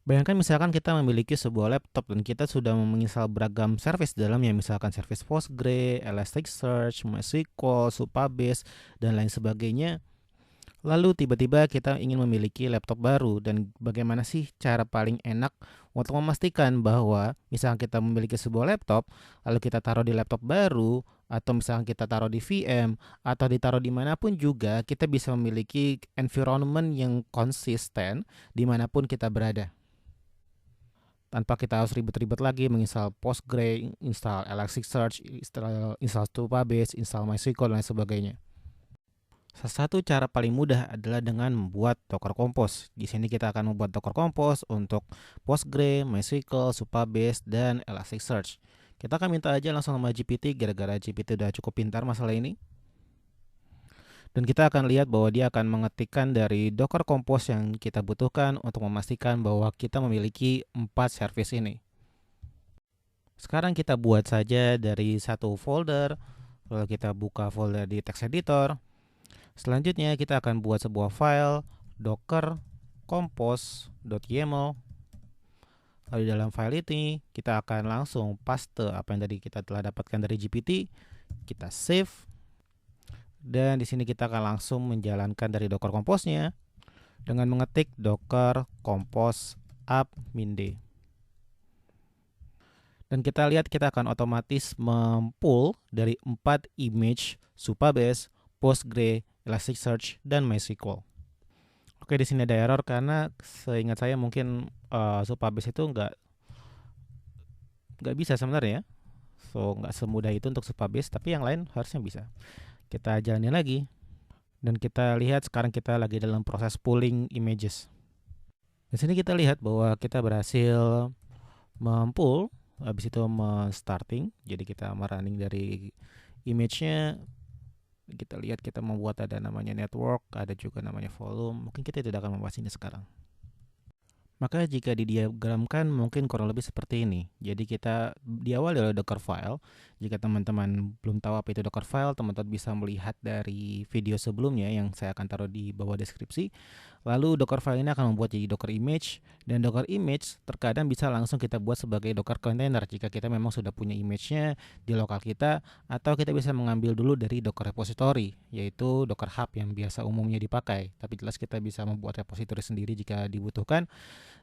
Bayangkan misalkan kita memiliki sebuah laptop dan kita sudah menginstal beragam service di dalamnya, misalkan service Postgre, Elasticsearch, MySQL, Supabase, dan lain sebagainya. Lalu tiba-tiba kita ingin memiliki laptop baru, dan bagaimana sih cara paling enak untuk memastikan bahwa misalkan kita memiliki sebuah laptop, lalu kita taruh di laptop baru, atau misalkan kita taruh di VM, atau ditaruh dimanapun juga, kita bisa memiliki environment yang konsisten dimanapun kita berada tanpa kita harus ribet-ribet lagi menginstal Postgre, install Elasticsearch, install Supabase, install MySQL, dan lain sebagainya. Salah satu cara paling mudah adalah dengan membuat Docker Compose. Di sini kita akan membuat Docker Compose untuk Postgre, MySQL, Supabase, dan Elasticsearch. Kita akan minta aja langsung sama GPT, gara-gara GPT udah cukup pintar masalah ini. Dan kita akan lihat bahwa dia akan mengetikkan dari Docker Compose yang kita butuhkan untuk memastikan bahwa kita memiliki 4 service ini. Sekarang kita buat saja dari satu folder, lalu kita buka folder di text editor. Selanjutnya kita akan buat sebuah file docker compose.yaml. Lalu di dalam file ini kita akan langsung paste apa yang tadi kita telah dapatkan dari GPT. Kita save, dan di sini kita akan langsung menjalankan dari Docker Compose-nya dengan mengetik docker compose app minde. Dan kita lihat kita akan otomatis mempull dari 4 image Supabase, Postgre, Elasticsearch, dan MySQL. Oke, di sini ada error karena seingat saya mungkin Supabase itu nggak bisa sebenarnya. So nggak semudah itu untuk Supabase, tapi yang lain harusnya bisa. Kita jalani lagi, dan kita lihat sekarang kita lagi dalam proses pulling images. Di sini kita lihat bahwa kita berhasil mempull, habis itu starting. Jadi kita merunning dari image-nya. Kita lihat kita membuat ada namanya network, ada juga namanya volume. Mungkin kita tidak akan membahas ini sekarang. Maka jika didiagramkan mungkin kurang lebih seperti ini. Jadi kita diawali oleh Docker file. Jika teman-teman belum tahu apa itu Docker file, teman-teman bisa melihat dari video sebelumnya yang saya akan taruh di bawah deskripsi. Lalu Docker file ini akan membuat jadi Docker image, dan Docker image terkadang bisa langsung kita buat sebagai Docker container jika kita memang sudah punya image-nya di lokal kita, atau kita bisa mengambil dulu dari Docker repository, yaitu Docker Hub yang biasa umumnya dipakai. Tapi jelas kita bisa membuat repository sendiri jika dibutuhkan,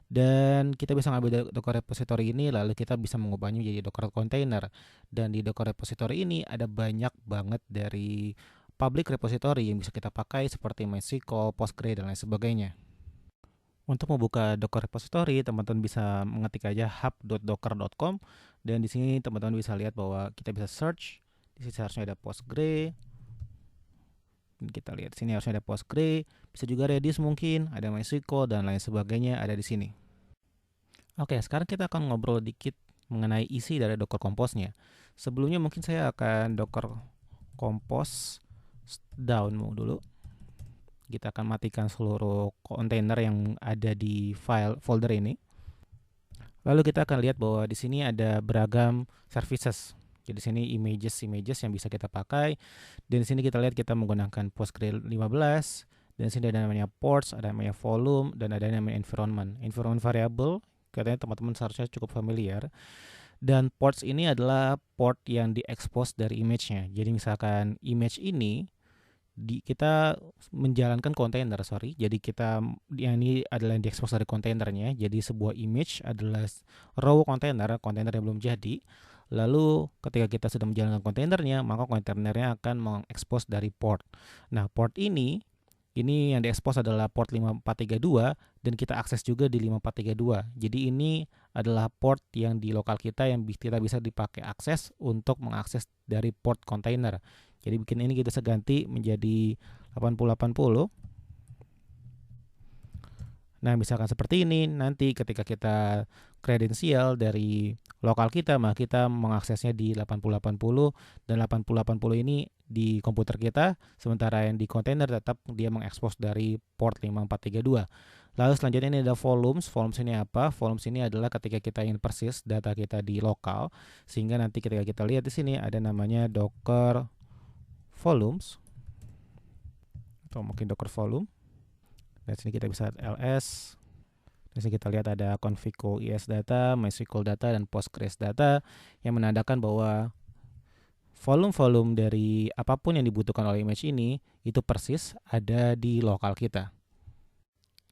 dan kita bisa ngambil Docker repository ini lalu kita bisa mengubahnya menjadi Docker container. Dan di Docker repository ini ada banyak banget dari public repository yang bisa kita pakai seperti MySQL, Postgre, dan lain sebagainya. Untuk membuka Docker repository, teman-teman bisa mengetik aja hub.docker.com, dan di sini teman-teman bisa lihat bahwa kita bisa search. Di sini harusnya ada Postgre. Kita lihat sini harusnya ada Postgre, bisa juga Redis mungkin, ada MySQL, dan lain sebagainya ada di sini. Oke, sekarang kita akan ngobrol dikit mengenai isi dari Docker Compose-nya. Sebelumnya mungkin saya akan Docker Compose down dulu. Kita akan matikan seluruh kontainer yang ada di file folder ini. Lalu kita akan lihat bahwa di sini ada beragam services. Jadi di sini images yang bisa kita pakai. Dan di sini kita lihat kita menggunakan Postgre 15. Dan di sini ada namanya ports, ada namanya volume, dan ada namanya environment. Environment variable, katanya teman-teman seharusnya cukup familiar. Dan ports ini adalah port yang diekspos dari image-nya. Jadi misalkan image ini kita menjalankan kontainer, jadi kita yang ini adalah yang diekspos dari kontainernya. Jadi sebuah image adalah raw kontainer yang belum jadi. Lalu ketika kita sudah menjalankan kontainernya, maka kontainernya akan mengekspos dari port. Nah, port ini yang diekspos adalah port 5432, dan kita akses juga di 5432. Jadi ini adalah port yang di lokal kita yang kita bisa dipakai akses untuk mengakses dari port kontainer. Jadi bikin ini kita bisa ganti menjadi 8080. Nah, misalkan seperti ini, nanti ketika kita kredensial dari lokal kita, maka kita mengaksesnya di 8080, dan 8080 ini di komputer kita, sementara yang di kontainer tetap dia mengekspos dari port 5432. Lalu selanjutnya ini ada volumes. Volumes ini apa? Volumes ini adalah ketika kita ingin persis data kita di lokal, sehingga nanti ketika kita lihat di sini ada namanya Docker volumes, atau mungkin Docker volume. Dan sini kita bisa ls, Di sini kita lihat ada Confico IS data, MySQL data, dan Postgres data yang menandakan bahwa volume-volume dari apapun yang dibutuhkan oleh image ini itu persis ada di lokal kita.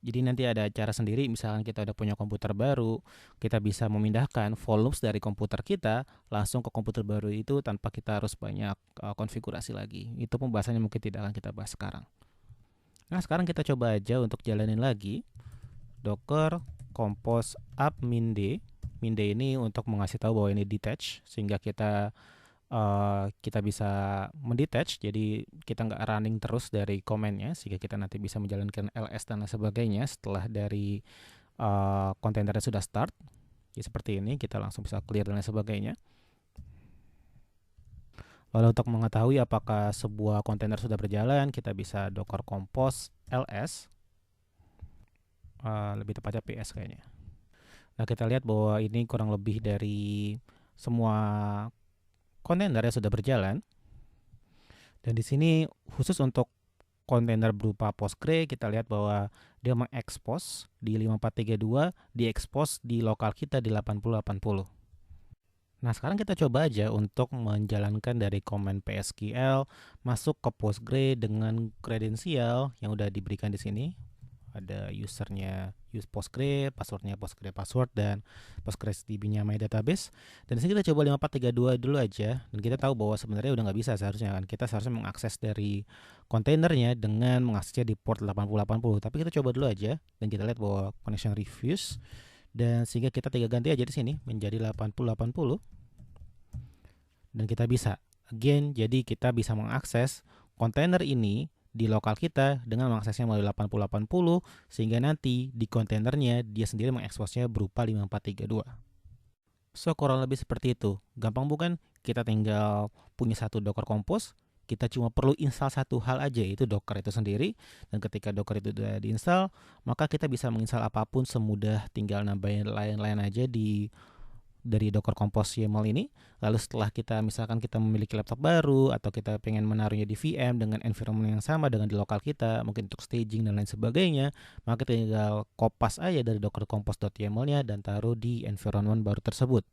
Jadi nanti ada cara sendiri, misalkan kita udah punya komputer baru, kita bisa memindahkan volumes dari komputer kita langsung ke komputer baru itu tanpa kita harus banyak konfigurasi lagi. Itu pembahasannya mungkin tidak akan kita bahas sekarang. Nah, sekarang kita coba aja untuk jalanin lagi. Docker compose up minde. Minde ini untuk mengasih tahu bahwa ini detach, sehingga kita bisa mendetach, jadi kita nggak running terus dari komennya, sehingga kita nanti bisa menjalankan ls dan lain sebagainya setelah dari kontainernya sudah start. Jadi seperti ini, kita langsung bisa clear dan lain sebagainya. Lalu untuk mengetahui apakah sebuah kontainer sudah berjalan, kita bisa docker compose ls, lebih tepatnya ps kayaknya. Nah, kita lihat bahwa ini kurang lebih dari semua kontainer yang sudah berjalan. Dan di sini khusus untuk kontainer berupa Postgre, kita lihat bahwa dia mengekspos di 5432, diekspos di lokal kita di 8080. Nah, sekarang kita coba aja untuk menjalankan dari command psql masuk ke Postgre dengan kredensial yang udah diberikan di sini. Ada usernya use Postgre, passwordnya Postgre password, dan PostgreSDB-nya my database. Dan di sini kita coba 5432 dulu aja, dan kita tahu bahwa sebenarnya udah nggak bisa seharusnya kan. Kita seharusnya mengakses dari kontainernya dengan mengaksesnya di port 8080. Tapi kita coba dulu aja, dan kita lihat bahwa connection refuse, dan sehingga kita tinggal ganti aja di sini menjadi 8080. Dan kita bisa again, jadi kita bisa mengakses kontainer ini di lokal kita dengan mengaksesnya melalui 8080, sehingga nanti di kontainernya dia sendiri mengeksposnya berupa 5432. So, kurang lebih seperti itu. Gampang bukan? Kita tinggal punya satu Docker Compose, kita cuma perlu install satu hal aja, yaitu Docker itu sendiri. Dan ketika Docker itu sudah diinstal, maka kita bisa menginstal apapun semudah tinggal nambahin lain-lain aja dari Docker Compose YAML ini. Lalu setelah kita misalkan kita memiliki laptop baru atau kita pengen menaruhnya di VM dengan environment yang sama dengan di lokal kita, mungkin untuk staging dan lain sebagainya, maka kita tinggal kopas aja dari Docker Compose.yaml-nya dan taruh di environment baru tersebut.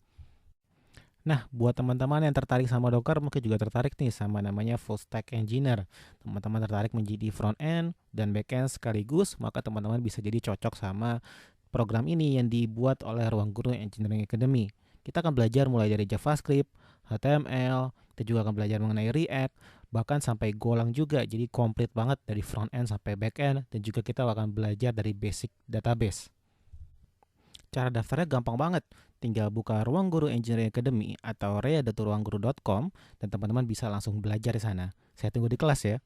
Nah, buat teman-teman yang tertarik sama Docker, mungkin juga tertarik nih sama namanya Full Stack Engineer. Teman-teman tertarik menjadi front end dan back end sekaligus, maka teman-teman bisa jadi cocok sama program ini yang dibuat oleh Ruang Guru Engineering Academy. Kita akan belajar mulai dari JavaScript, HTML, kita juga akan belajar mengenai React, bahkan sampai Golang juga. Jadi komplit banget dari front end sampai back end, dan juga kita akan belajar dari basic database. Cara daftarnya gampang banget. Tinggal buka Ruang Guru Engineering Academy atau rea.ruangguru.com dan teman-teman bisa langsung belajar di sana. Saya tunggu di kelas ya.